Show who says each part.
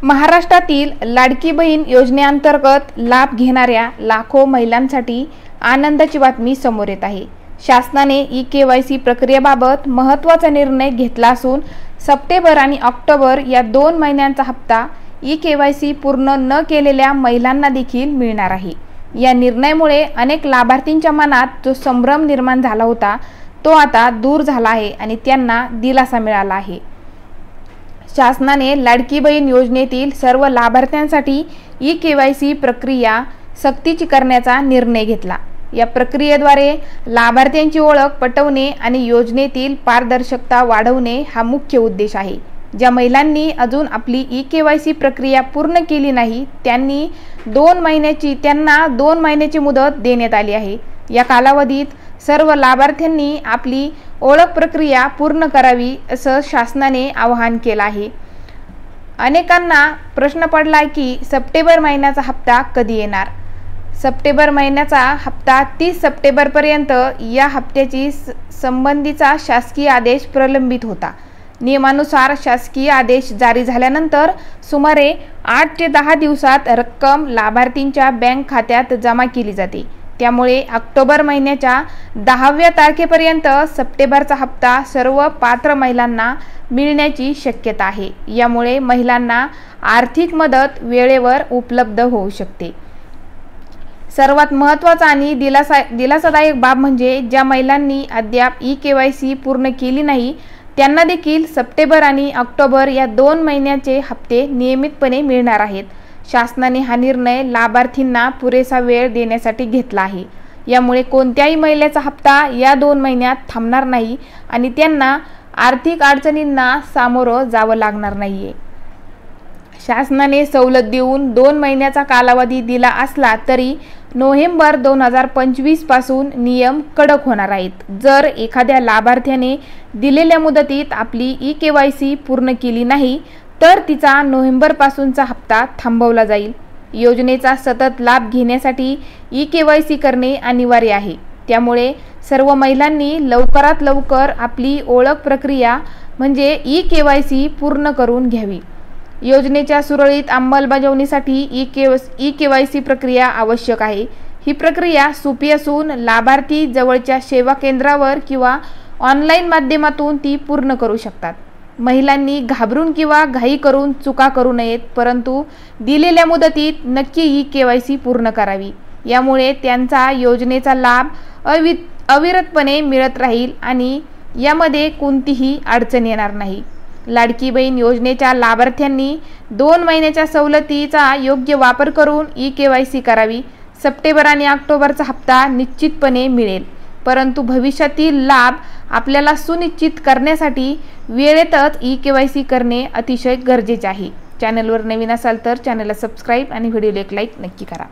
Speaker 1: महाराष्ट्रातील लाडकी बहीण योजनेअंतर्गत लाभ घेणाऱ्या लाखो महिलांसाठी आनंदाची बातमी समोर येत आहे। शासनाने ई-केवायसी प्रक्रियेबाबत महत्त्वाचा निर्णय घेतला असून सप्टेंबर आणि ऑक्टोबर या 2 महिन्यांचा हप्ता ई-केवायसी पूर्ण न केलेल्या महिलांना देखील मिळणार आहे। या निर्णयामुळे अनेक लाभार्थींच्या मनात जो संभ्रम निर्माण झाला होता तो आता दूर झाला आहे आणि त्यांना दिलासा मिळाला आहे। शासनाने लाडकी बहीण योजनेतील सर्व लाभार्थ्यांसाठी ई-केवायसी प्रक्रिया सक्तीची करण्याचा निर्णय घेतला। या प्रक्रियेद्वारे लाभार्थ्यांची ओळख पटवणे आणि योजनेतील पारदर्शकता वाढवणे हा मुख्य उद्देश आहे। ज्या महिलांनी अजून आपली ई-केवायसी प्रक्रिया पूर्ण केली नाही त्यांना 2 महिन्याची मुदत देण्यात आली आहे। या कालावधीत सर्व लाभार्थ्यांनी आपली ओळख प्रक्रिया पूर्ण करावी असं शासनाने आवाहन केलं आहे। अनेकांना प्रश्न पडला की सप्टेंबर महिन्याचा हप्ता कधी येणार। सप्टेंबर महिन्याचा हप्ता 30 सप्टेंबरपर्यंत या हप्त्याची संबंधीचा शासकीय आदेश प्रलंबित होता। नियमानुसार शासकीय आदेश जारी झाल्यानंतर सुमारे 8 ते 10 दिवसात रक्कम लाभार्थींच्या बँक खात्यात जमा केली जाते। त्यामुळे ऑक्टोबर महिन्याच्या 10व्या तारखेपर्यंत सप्टेंबरचा हप्ता सर्व पात्र महिलांना मिळण्याची शक्यता आहे। यामुळे महिलांना आर्थिक मदत वेळेवर उपलब्ध होऊ शकते। सर्वात महत्त्वाचा आणि दिलासादायक बाब म्हणजे ज्या महिलांनी अद्याप ई-केवायसी पूर्ण केली नाही त्यांना देखील सप्टेंबर आणि ऑक्टोबर या 2 महिन्याचे हप्ते नियमितपणे मिळणार आहेत। शासनाने हा निर्णय लाभार्थींना पुरेसा वेळ देण्यासाठी घेतला आहे। यामुळे कोणत्याही महिलेचा हप्ता या 2 महिन्यात थांबणार नाही आणि त्यांना आर्थिक अडचणींना सामोरं जावं लागणार नाहीये। शासनाने सवलत देऊन 2 महिन्याचा कालावधी दिला असला तरी नोव्हेंबर 2025 पासून नियम कडक होणार आहेत। जर एखाद्या लाभार्थ्याने दिलेल्या मुदतीत आपली ई-केवायसी पूर्ण केली नाही तर तिचा नोव्हेंबर पासूनचा हप्ता थांबवला जाईल। योजनेचा सतत लाभ घेण्यासाठी ई-केवायसी करणे अनिवार्य आहे। त्यामुळे सर्व महिलांनी लवकरात लवकर आपली ओळख प्रक्रिया म्हणजे ई-केवायसी पूर्ण करून घ्यावी। योजनेच्या सुरळीत अंमलबजावणीसाठी ई-केवायसी प्रक्रिया आवश्यक आहे। ही प्रक्रिया सोपी असून लाभार्थी जवळच्या सेवा केंद्रावर किंवा ऑनलाईन माध्यमातून ती पूर्ण करू शकतात। महिलांनी घाबरून किंवा घाई करून चुका करू नयेत, परंतु दिलेल्या मुदतीत नक्की ई-केवायसी पूर्ण करावी। यामुळे त्यांचा योजनेचा लाभ अविरतपणे मिळत राहील आणि यामध्ये कोणतीही अडचण येणार नाही। लाडकी बहीण योजनेच्या लाभार्थ्यांनी 2 महिन्याच्या सवलतीचा योग्य वापर करून ई-केवायसी करावी। सप्टेंबर आणि ऑक्टोबरचा हप्ता निश्चितपणे मिळेल, परंतु भविष्यातील लाभ आपल्याला सुनिश्चित करण्यासाठी वेळेतच ई-केवायसी करणे अतिशय गरजेचे आहे। चॅनलवर नवीन असाल तर चॅनलला सबस्क्राईब आणि व्हिडिओला एक लाईक नक्की करा।